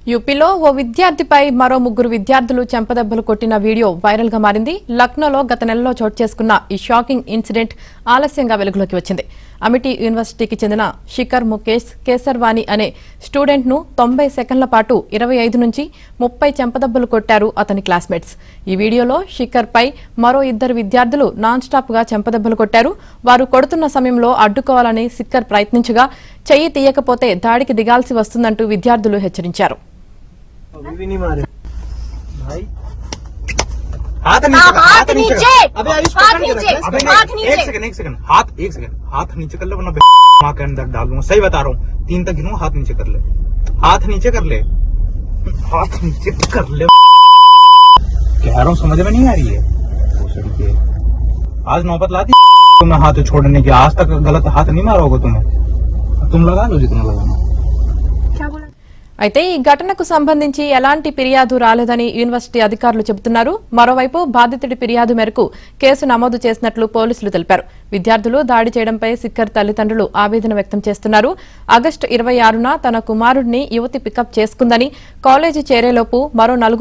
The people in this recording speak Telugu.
యూపీలో ఓ విద్యార్థిపై మరో ముగ్గురు విద్యార్థులు చెంపదెబ్బలు కొట్టిన వీడియో వైరల్ గా మారింది. లక్నోలో గత నెలలో చోటు చేసుకున్న ఈ షాకింగ్ ఇన్సిడెంట్ ఆలస్యంగా వెలుగులోకి వచ్చింది. అమిటీ యూనివర్సిటీకి చెందిన శిఖర్ ముఖేష్ కేసర్వాణి అనే స్టూడెంట్ ను 90 సెకండ్ల పాటు 25 నుంచి 30 చెంపదెబ్బలు కొట్టారు అతని క్లాస్మేట్స్. ఈ వీడియోలో శిఖర్ పై మరో ఇద్దరు విద్యార్థులు నాన్ స్టాప్ గా చెంపదెబ్బలు కొట్టారు. వారు కొడుతున్న సమయంలో అడ్డుకోవాలని శిఖర్ ప్రయత్నించగా చెయ్యి తీయకపోతే దాడికి దిగాల్సి వస్తుందంటూ విద్యార్థులు హెచ్చరించారు. अभी नहीं मारे भाई। हाथ नीचे, हाथ नीचे, अबे आयुष हाथ पकड़ के नीचे, रख। अबे हाथ नीचे। एक सेकंड हाथ नीचे कर ले वरना माँ के अंदर डाल दूंगा। सही बता रहा हूँ, 3 तक गिनूंगा, हाथ नीचे कर ले, हाथ नीचे कर ले, हाथ नीचे कर ले। कह रहा हूँ समझ में नहीं आ रही है। आज नौबत लाती तुम्हें हाथ छोड़ने की। आज तक गलत हाथ नहीं मारा होगा तुम्हें, तुम लगा लो जितना लगाना। అయితే ఈ ఘటనకు సంబంధించి ఎలాంటి ఫిర్యాదు రాలేదని యూనివర్సిటీ అధికారులు చెబుతున్నారు. మరోవైపు బాధితుడి ఫిర్యాదు మేరకు కేసు నమోదు చేసినట్లు పోలీసులు తెలిపారు. విద్యార్థులు దాడి చేయడంపై శిఖర్ తల్లిదండ్రులు ఆవేదన వ్యక్తం చేస్తున్నారు. ఆగస్టు 26న తన కుమారుడిని యువతి పికప్ చేసుకుందని, కాలేజీ చేరేలోపు మరో 4